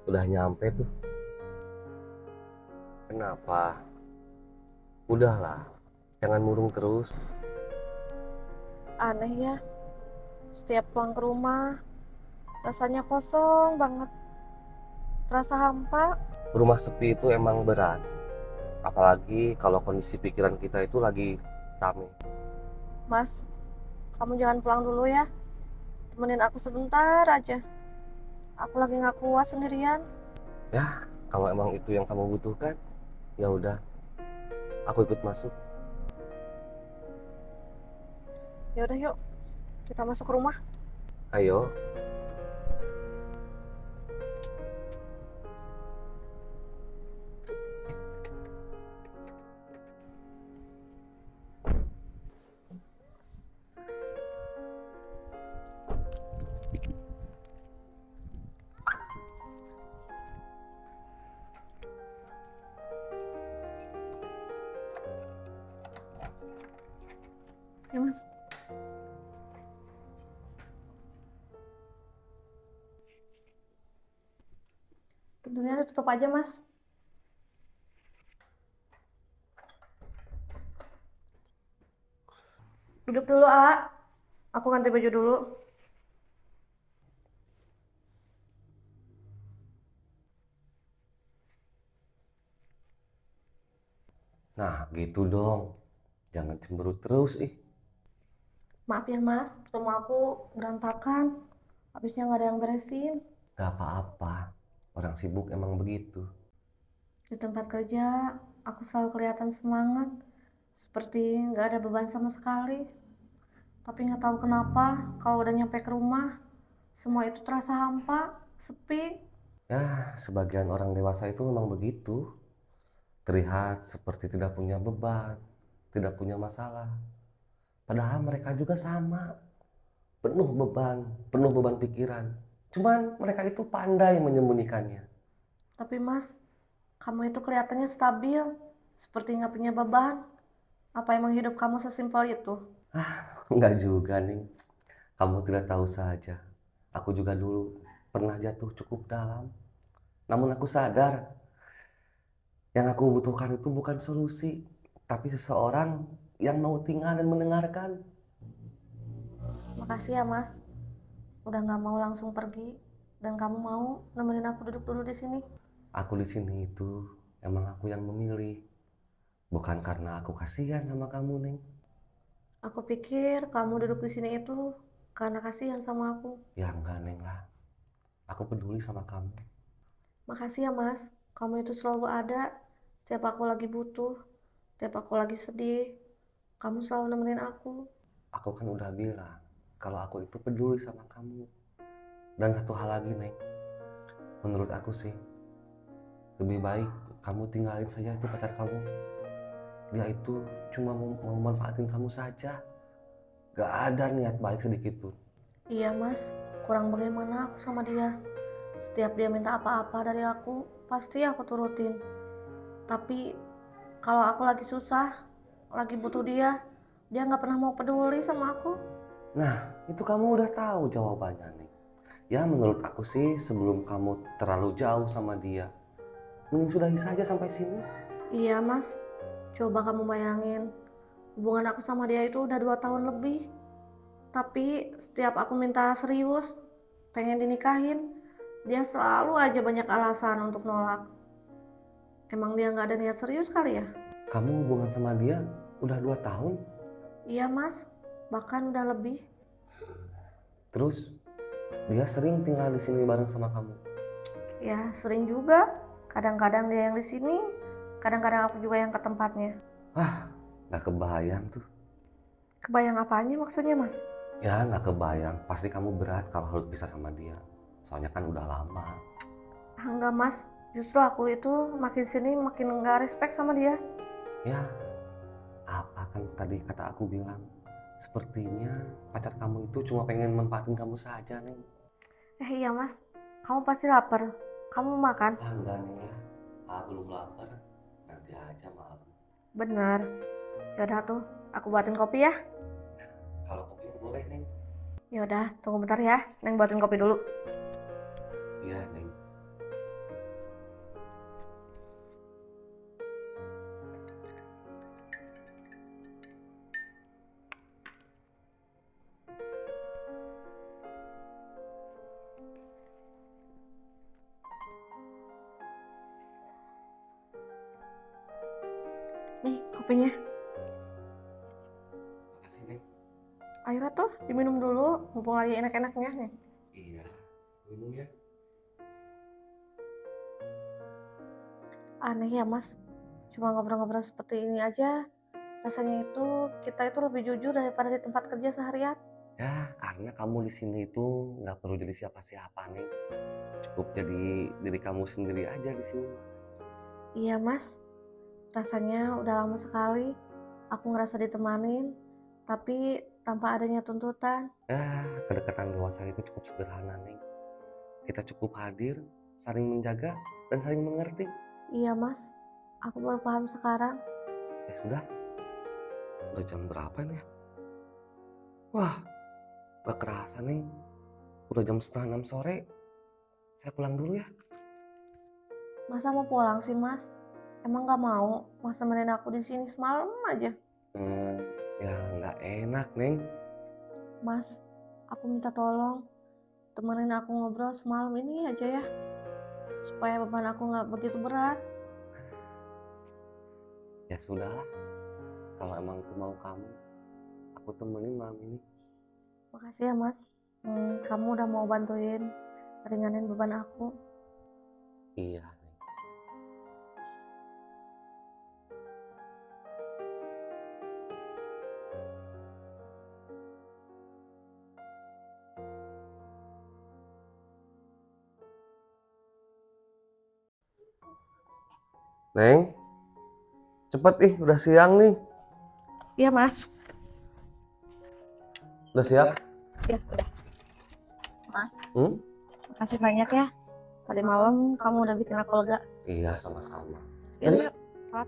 Udah nyampe tuh. Kenapa? Udahlah, jangan murung terus. Aneh ya, setiap pulang ke rumah rasanya kosong banget, terasa hampa. Rumah sepi itu emang berat. Apalagi kalau kondisi pikiran kita itu lagi rame. Mas, kamu jangan pulang dulu ya, temenin aku sebentar aja. Aku lagi nggak kuat sendirian. Ya, kalau emang itu yang kamu butuhkan, ya udah, aku ikut masuk. Ya udah yuk, kita masuk ke rumah. Ayo. Ya mas. Pintunya ditutup aja mas. Duduk dulu aku ganti baju dulu. Nah, gitu dong. Jangan cemberut terus, ih. Maaf ya mas, rumah aku berantakan, habisnya nggak ada yang beresin. Gak apa-apa. Orang sibuk emang begitu. Di tempat kerja, aku selalu kelihatan semangat, seperti nggak ada beban sama sekali. Tapi nggak tahu kenapa, kalau udah nyampe ke rumah, semua itu terasa hampa, sepi. Ya, sebagian orang dewasa itu memang begitu. Terlihat seperti tidak punya beban, tidak punya masalah. Padahal mereka juga sama, penuh beban pikiran. Cuman mereka itu pandai menyembunyikannya. Tapi mas, kamu itu kelihatannya stabil, seperti nggak punya beban. Apa emang hidup kamu sesimpel itu? Enggak juga nih, kamu tidak tahu saja. Aku juga dulu pernah jatuh cukup dalam. Namun aku sadar, yang aku butuhkan itu bukan solusi, tapi seseorang yang mau tinggal dan mendengarkan. Makasih ya mas, udah nggak mau langsung pergi, dan kamu mau nemenin aku duduk dulu di sini. Aku di sini itu emang aku yang memilih, bukan karena aku kasihan sama kamu, Neng. Aku pikir kamu duduk di sini itu karena kasihan sama aku. Ya enggak, Neng lah. Aku peduli sama kamu. Makasih ya mas, kamu itu selalu ada setiap aku lagi butuh, setiap aku lagi sedih. Kamu selalu nemenin aku. Aku kan udah bilang kalau aku itu peduli sama kamu. Dan satu hal lagi, Neng. Menurut aku sih, lebih baik kamu tinggalin saja itu pacar kamu. Dia itu cuma mau manfaatin kamu saja. Gak ada niat baik sedikit pun. Iya mas, kurang bagaimana aku sama dia. Setiap dia minta apa-apa dari aku, pasti aku turutin. Tapi kalau aku lagi susah, lagi butuh dia nggak pernah mau peduli sama aku. Nah, itu kamu udah tahu jawabannya, nih. Ya, menurut aku sih sebelum kamu terlalu jauh sama dia, mending sudahi saja sampai sini. Iya mas, coba kamu bayangin, hubungan aku sama dia itu udah 2 tahun lebih. Tapi setiap aku minta serius, pengen dinikahin, dia selalu aja banyak alasan untuk nolak. Emang dia nggak ada niat serius kali ya? Kamu hubungan sama dia udah 2 tahun, Iya mas, bahkan udah lebih. terus dia sering tinggal di sini bareng sama kamu. Ya sering juga, kadang-kadang dia yang di sini, kadang-kadang aku juga yang ke tempatnya. Ah, nggak kebayang tuh. Kebayang apanya maksudnya mas? Ya, nggak kebayang. Pasti kamu berat kalau harus pisah sama dia. Soalnya kan udah lama. Enggak mas, justru aku itu makin sini makin nggak respect sama dia. Ya, apa kan tadi kata aku bilang. Sepertinya pacar kamu itu cuma pengen manfaatin kamu saja, Neng. Iya mas, kamu pasti lapar. Kamu mau makan? Ah, enggak, Neng lah. Belum lapar. Nanti aja malam. Bener. Yaudah tuh, aku buatin kopi ya. Kalau kopi boleh, Neng. Yaudah, tunggu bentar ya. Neng buatin kopi dulu. Iya, Neng. Nih kopinya. Makasih, Neng. Ayo tuh diminum dulu, mumpung lagi enak-enaknya nih. Iya, minum ya. Aneh ya Mas, cuma ngobrol-ngobrol seperti ini aja. Rasanya itu kita itu lebih jujur daripada di tempat kerja seharian. Ya, karena kamu di sini itu nggak perlu jadi siapa-siapa, Neng. Cukup jadi diri kamu sendiri aja di sini. Iya Mas, rasanya udah lama sekali aku ngerasa ditemanin, tapi tanpa adanya tuntutan. Ya, kedekatan dewasa itu cukup sederhana, Neng. Kita cukup hadir, saling menjaga, dan saling mengerti. Iya Mas, aku baru paham sekarang. Ya sudah, udah jam berapa nih ya? Wah, gak kerasa, Neng. Udah jam setengah 6 sore. Saya pulang dulu ya. Masa mau pulang sih Mas? Emang gak mau Mas temenin aku di sini semalam aja? Ya nggak enak, Neng. Mas, aku minta tolong temenin aku ngobrol semalam ini aja ya, supaya beban aku nggak begitu berat. Ya sudahlah, kalau emang itu mau kamu, aku temenin malam ini. Makasih ya Mas. Kamu udah mau bantuin ringanin beban aku. Iya, Neng. Neng, cepet ih, udah siang nih. Iya Mas. Udah siap? Ya udah. Mas, Hmm? makasih banyak ya. Tadi malam kamu udah bikin aku lega. Iya, sama-sama. Yuk, yuk. Sholat.